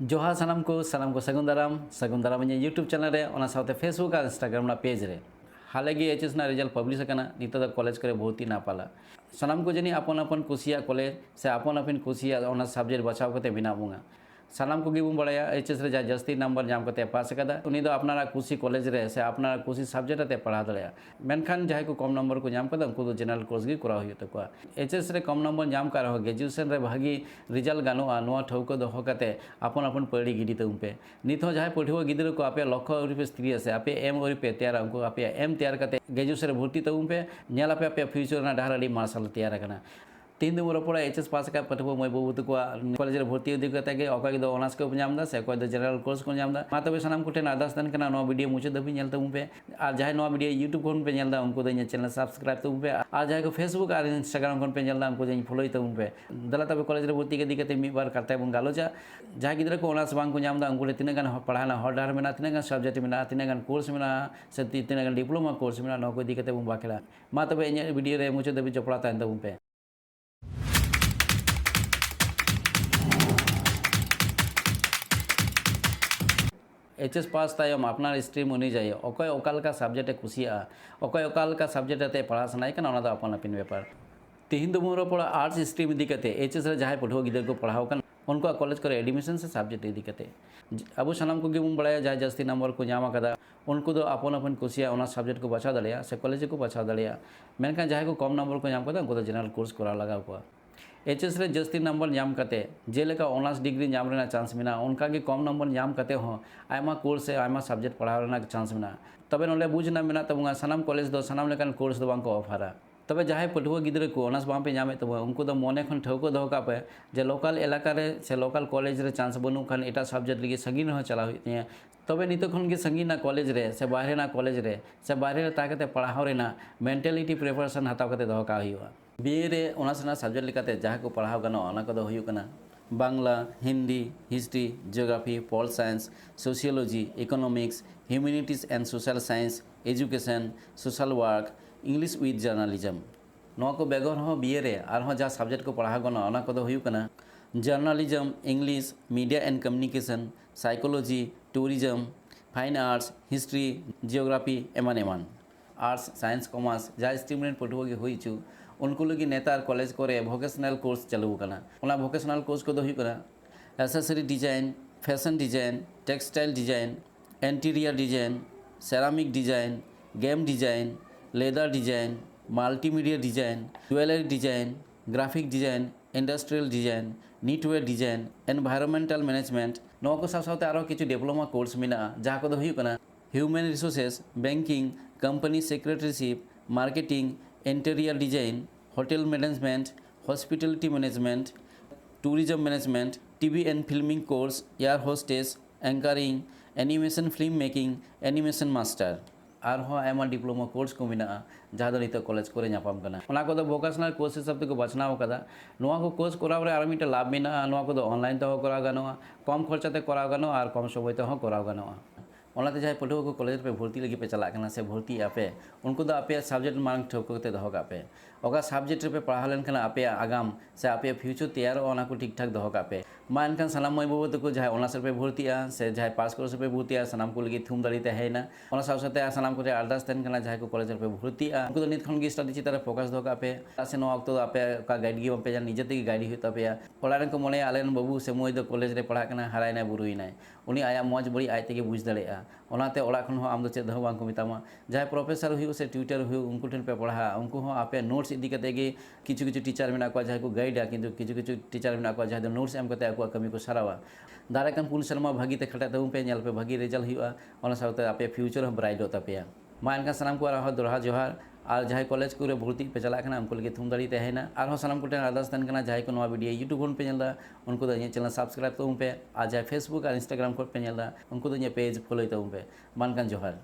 जोहार सानाम को सगुन दाराम इन यूट्यूब चैनल रे ओना साथे फेसबुक और इंस्टाग्राम ना पेज रे हाले गे एचएस ना रिजल्ट पब्लिश करना नित कॉलेज करे भर्ती ना पाला सानाम को जनी अपन अपन कुसिया कॉलेज से अपन अपन कुसिया ओना सब्जेक्ट बचाव करते बिना बुंगा सानाम को गिबुन बड़ाया एचएस रे जा जस्ती नंबर जाम करते पास कदा उनी दो अपना कुसी कॉलेज रे से अपना कुसी सब्जेक्ट ते पढ़ा दड़या मेनखान जाय को कम नंबर को जाम कदा उनको जनरल कोर्स गी करा हुई तको एचएस रे कम नंबर जाम कर हो ग्रेजुएशन रे भागी रिजल्ट गानोआ नोआ ठौको दो होकते अपन अपन पढ़ी गिडी ते उनपे नित हो जाय पढ़ुआ गिदर को आपे लक्ष्य ओरि पे स्त्री से आपे एम ओरि पे तैयार उनको आपे एम तैयार करते ग्रेजुएशन रे भर्ती ते उनपे नेल आपे आपे फ्यूचर ना डाहर अडी मार्शल तैयार करना तीन दिन रोपड़ा एचएस पास का पठुआ मई बाबू तक कॉलेज भर्ती इदी करते अकय दो ऑनर्स को नामदा से अकय दो जनरल कोर्स को नामदा मा तबे सनाम को अरदास तन कना नो वीडियो मुझे दबी नेल तबु पे और जहां नो वीडियो यूट्यूब कोन पे नेलदा उनको दो चैनल सब्सक्राइब तबु पे और जहां को फेसबुक और इंस्टाग्राम कोन पे नेलदा उनको दो फॉलो तबु पे दला तबे कॉलेज भर्ती के दिकते मी बार करते बन गालोचा जहां गिदरा को ऑनर्स बांग को नामदा उनको तिना गान पढ़ाना हर डार में तिना गान सब्जेक्ट में तिना गान कोर्स में से तिना गान डिप्लोमा कोर्स में नो को दिकते बन बाखेला मा तबे इन वीडियो रे मुझे दबी जपड़ा तन तबु पे एचएस पास तायम अपना स्ट्रीम अनुयायी अकय ओकालका सब्जेक्ट कुसिया अकय ओकालका सब्जेक्ट ते पढ़ा सनाय कना ओना दो अपन अपन व्यापार तिहिन दो मोर पड़ा आर्ट्स स्ट्रीम इदी कते एचएस रे जहां पढ़ुआ गिदर को पढ़ाओ कन उनको कॉलेज करे एडमिशन से सब्जेक्ट इदी कते अब सनाम को गिबुन बड़ाया जहां जस्ती नंबर को जामा कदा उनको दो अपन अपन कुसिया ओना सब्जेक्ट को बचा दलिया से कॉलेज को बचा दलिया मेनका जहां को कम नंबर को जाम कदा उनको जनरल कोर्स करा लगा को एचएस रे जस्ती नंबर नाम करते जेलेका ऑनर्स डिग्री नाम रेना चांस मेना उनका के कम नंबर नाम करते हो आयमा कोर्स से आयमा सब्जेक्ट पढ़ा रेना चांस मेना तबे नोले बुझना मेना तब सनाम कॉलेज दो सनाम लेकान कोर्स दो बांको ऑफर तबे जहां पढ़ुआ गिदरे को ऑनर्स बाम पे नामे तब उनको दो मने खन ठौको दो का पे जे लोकल इलाका रे से लोकल कॉलेज रे चांस बनु खान एटा सब्जेक्ट लगी संगीन हो चला हुई तबे नितो खन के संगीन ना कॉलेज रे से बाहरे ना कॉलेज रे से बाहरे ताकते पढ़ाओ रेना मेंटालिटी प्रिपरेशन हताव करते दो का हुआ बीए रे ओना सब्जेक्ट लेकाते जहां को पढ़ाओ गानो ओना को दो हुयु कना Bangla Hindi history geography pol science sociology economics humanities and social science education social work English with journalism नोआ को बेगर हो बीए रे आर जहाँ सब्जेक्ट को पढ़ाओ गानो ओना को दो हुयु कना journalism English media and communication psychology tourism fine arts history geography एमान एमान आर्ट्स साइंस कॉमर्स जहाँ स्ट्रीम रेन पढ़ुआ के हुई चु उनको लगी नेतार कॉलेज करे वोकेशनल कोर्स चालू करना ओना वोकेशनल कोर्स को दो हुई कना accessory design fashion design textile design interior design ceramic design game design leather design multimedia design jewellery design graphic design industrial design knitwear design environmental management नोआ को साथ आरो किछु डिप्लोमा कोर्स मेना जहाँ को दो हुई कना human resources banking company secretaryship marketing interior design hotel management hospitality management tourism management TV and filming course air hostess anchoring animation film making animation master और आयमा डिप्लोमा कोर्स को मेना जहाँ दो नित कॉलेज को नापाम कना ओना को दो वोकेशनल कोर्स हिसाब ते को बचनाव कदा नोआ को कोर्स कराव रे आरो मिटे लाभ मेना नोआ को दो ऑनलाइन ते हो कराव गानोआ कम खर्चा ते कराव गानोआ और कम समय ते हो कराव गानोआ ओनाते जहाँ पढ़ुआ को कॉलेज पे भर्ती लगी पे चला करना से भर्ती आपे उनको दो आपे सब्जेक्ट मांग ठोको ते दो कापे ओका सब्जेक्ट पे पढ़ा लेन खाना आपे आगाम से आपे फ्यूचर तैयार ओना को ठीक ठाक दो कापे मा एनखान सनाम मई बाबू तक जहाँ ऑनर्स पे भर्तिया से जहाँ पास कोर्स पे भर्तिया सनाम को लगी थूम दाड़ी है ना ओना साथे सनाम को अरदास तन करना जहाँ को कॉलेज पे भर्तिया उनको नित खन स्टडी चितार फोकस दो कापे से नो वक्त आपे का गाइड गी पे निजे ते गाइड हुई तपे ओड़ा को मने आलेन बाबू से मई दो कॉलेज रे पढ़ा करना हरायना बुरुइना उनी आया मौज बड़ी आज तेगे बुझ दाड़ेया ओनाते ओड़ा खन हो आम दो चेद बांग को मितामा जहाँ प्रोफेसर हुई से ट्यूटर हुई उनको ठन पे पढ़ा उनको हो आपे नोट्स इदी कते गे किछु किछु टीचर मेना को जहाँ को गाइडा किंतु किछु किछु टीचर मेना को जहाँ नोट्स एम कते आको कमी को सरावा दाराकन पुलिस शर्मा भागी ते खटा तबु पे नेल पे भागी रिजल्ट हुआ ओना साथे आपे फ्यूचर हम ब्राइट होता पे मा इनका सनाम को रहा दोहा जोहार और जहाँ कॉलेज को भर्ती पे चला उनको लगे थूम दाड़ी है और सनाम को अरदास तन जहाँ को नवा वीडियो यूट्यूब पे नेलदा उनको दो चैनल सब्सक्राइब तबु पे और जहाँ फेसबुक और इंस्टाग्राम पे नेलदा उनको दो पेज फॉलो तबु पे मानकान जोहार।